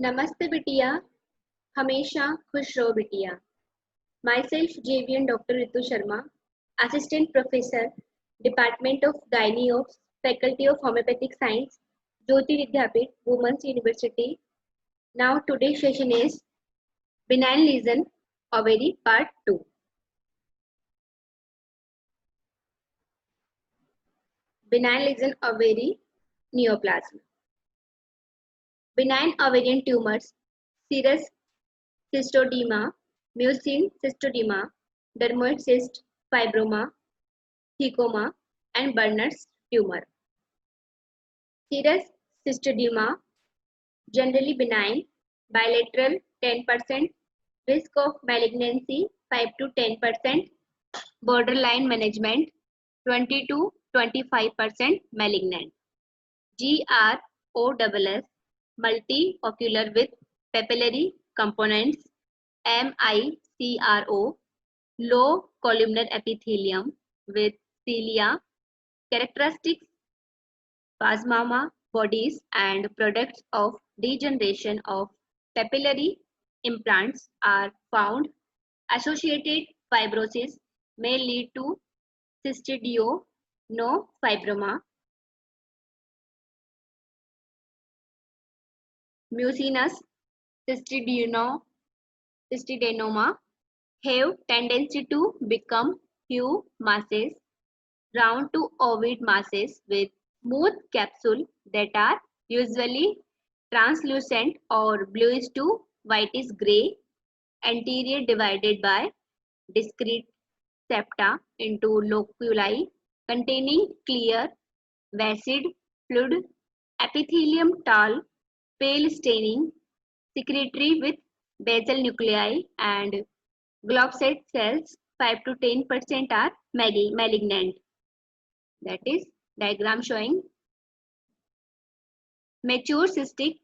नमस्ते बिटिया, हमेशा खुश रहो बिटिया। My self JVN Dr. Ritu Sharma, Assistant Professor, Department of Gynae of Faculty of Homeopathic Science, Jyoti Vidyapeeth, Women's University. Now today's session is Benign Lesion Ovary Part 2. Benign lesion ovary neoplasm. Benign ovarian tumors, serous cystodema, mucin cystodema, dermoid cyst, fibroma, thecoma, and Burner's tumor. Serous cystodema, generally benign, bilateral 10%, risk of malignancy 5 to 10%, borderline management 20 to 25% malignant. GROSS, multi-ocular with papillary components, MICRO, low columnar epithelium with cilia, characteristics, plasma bodies and products of degeneration of papillary implants are found. Associated fibrosis may lead to cystidionofibroma, mucinous cystidenoma, have tendency to become hue masses, round to ovoid masses with smooth capsule that are usually translucent or bluish to whitish gray, anterior divided by discrete septa into loculi containing clear viscid fluid, epithelium tall, pale staining, secretory with basal nuclei and globocyte cells 5 to 10% are malignant. That is diagram showing mature cystic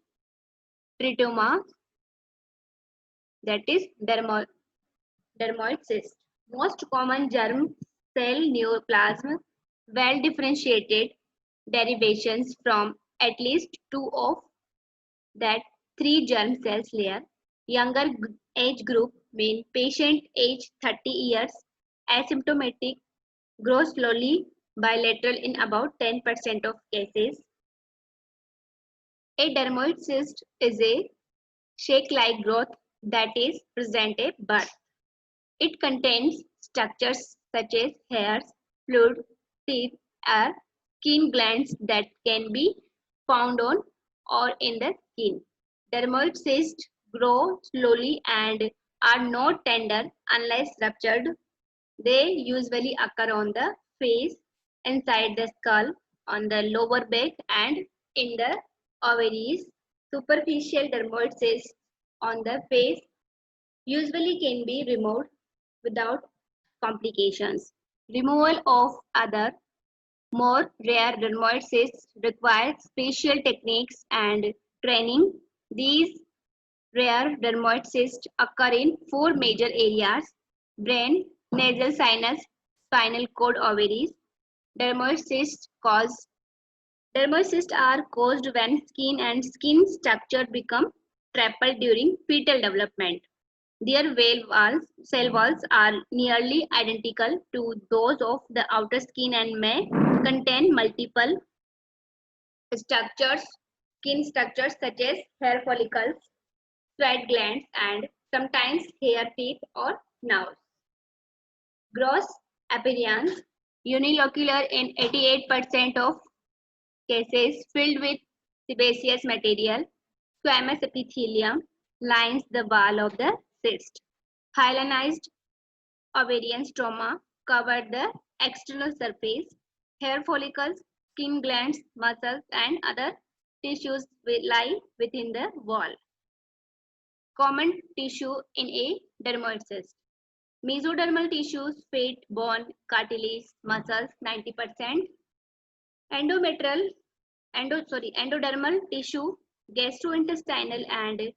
tritoma, that is dermoid cyst. Most common germ cell neoplasm, well differentiated derivations from at least 2 of that 3 germ cells layer. Younger age group mean patient age 30 years, asymptomatic, grow slowly, bilateral in about 10% of cases. A dermoid cyst is a shake-like growth that is present at birth. It contains structures such as hairs, fluid, teeth, or skin glands that can be found on or in the skin. Dermoid cysts grow slowly and are not tender unless ruptured. They usually occur on the face, inside the skull, on the lower back, and in the ovaries. Superficial dermoid cysts on the face usually can be removed without complications. Removal of other more rare dermoid cysts requires special techniques and training. These rare dermoid cysts occur in 4 major areas: brain, nasal sinus, spinal cord, ovaries. Dermoid cysts are caused when skin and skin structure become trapped during fetal development. Their cell walls are nearly identical to those of the outer skin and may contain multiple structures, skin structures such as hair follicles, sweat glands, and sometimes hair, teeth, or nerves. Gross appearance, unilocular in 88% of cases, filled with sebaceous material. Squamous epithelium lines the wall of the cyst. Hyalinized ovarian stroma cover the external surface. Hair follicles, skin glands, muscles, and other tissues lie within the wall. Common tissue in a dermoid cyst: mesodermal tissues, fat, bone, cartilage, muscles 90%. Endodermal tissue, gastrointestinal and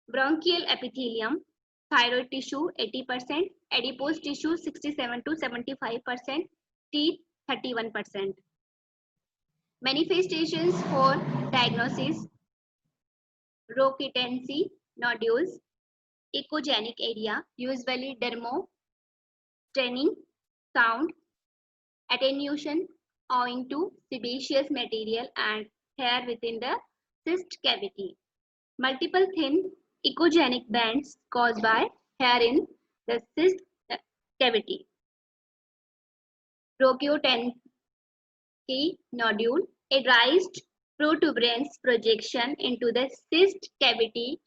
bronchial epithelium, thyroid tissue 80%, adipose tissue 67 to 75%, teeth 31%. Manifestations for diagnosis: rhocutency nodules, echogenic area, usually dermo-staining, sound attenuation owing to sebaceous material and hair within the cyst cavity. Multiple thin echogenic bands caused by hair in the cyst cavity. Rhocutency nodule, a raised protuberance projection into the cyst cavity.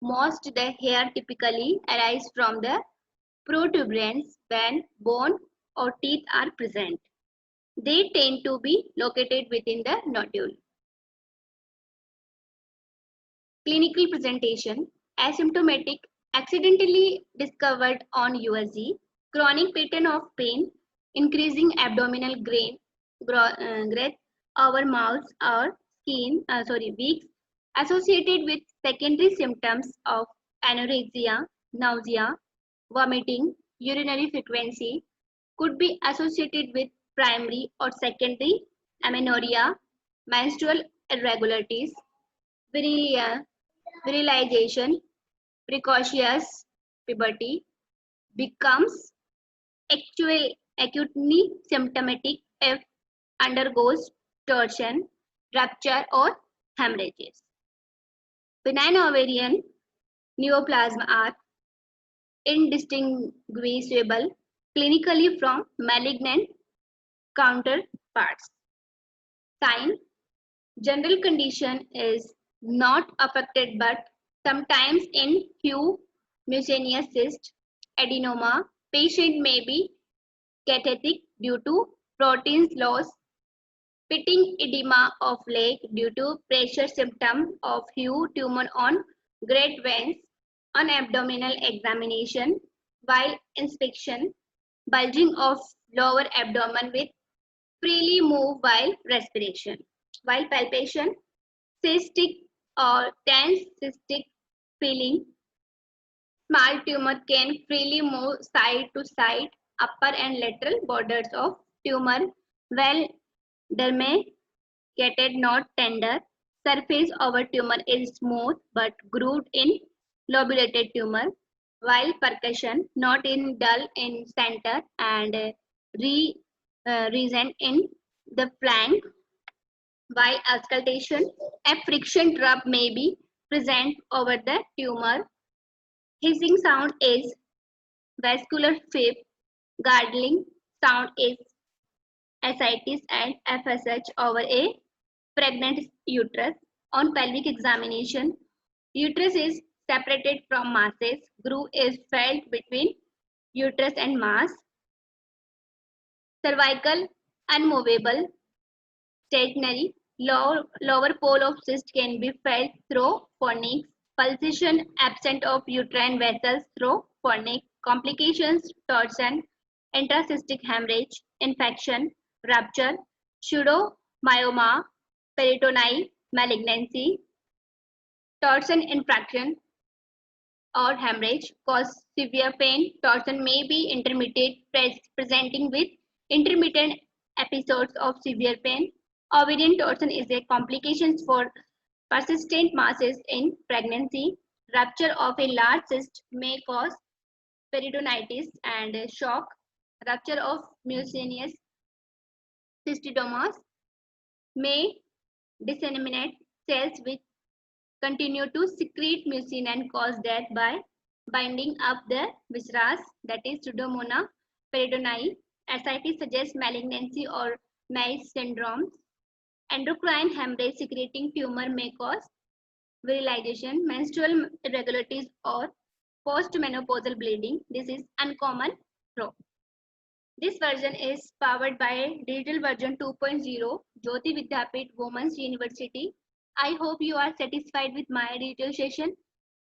Most the hair typically arise from the protuberance when bone or teeth are present. They tend to be located within the nodule. Clinical presentation: asymptomatic, accidentally discovered on USG, chronic pattern of pain, increasing abdominal breath over mouth or weeks, associated with secondary symptoms of anorexia, nausea, vomiting, urinary frequency, could be associated with primary or secondary amenorrhea, menstrual irregularities, virilization, precocious puberty, becomes acutely symptomatic if undergoes torsion, rupture, or hemorrhages. Benign ovarian neoplasm are indistinguishable clinically from malignant counterparts. Sign: general condition is not affected, but sometimes in few mucinous cyst adenoma, patient may be catatonic due to protein loss, pitting edema of leg due to pressure symptom of few tumor on great veins on abdominal examination while inspection, bulging of lower abdomen with freely move while respiration. While palpation, cystic or tense cystic feeling, small tumor can freely move side to side, upper and lateral borders of tumor, well demarcated, not tender. Surface over tumor is smooth but grooved in lobulated tumor, while percussion not in dull in center and recent in the flank. While auscultation, a friction rub may be present over the tumor. Hissing sound is vascular fib. Gargling sound is ascites and FSH over a pregnant uterus. On pelvic examination, uterus is separated from masses. Groove is felt between uterus and mass. Cervical unmovable, stationary. Lower pole of cyst can be felt through fornix. Pulsation absent of uterine vessels through fornix. Complications: torsion, intracystic hemorrhage, infection, rupture, pseudomyoma, peritoneal malignancy. Torsion infraction or hemorrhage cause severe pain. Torsion may be intermittent, presenting with intermittent episodes of severe pain. Ovarian torsion is a complication for persistent masses in pregnancy. Rupture of a large cyst may cause peritonitis and shock. Rupture of mucinous cystomas may disseminate cells which continue to secrete mucin and cause death by binding up the viscera, that is Pseudomonas peritonei. Ascites suggests malignancy or Meigs syndrome. Endocrine hemorrhage secreting tumor may cause virilization, menstrual irregularities, or postmenopausal bleeding. This is uncommon though. This version is powered by digital version 2.0, Jyoti Vidyapeeth Women's University. I hope you are satisfied with my digital session.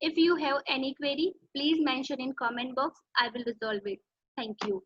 If you have any query, please mention in comment box. I will resolve it. Thank you.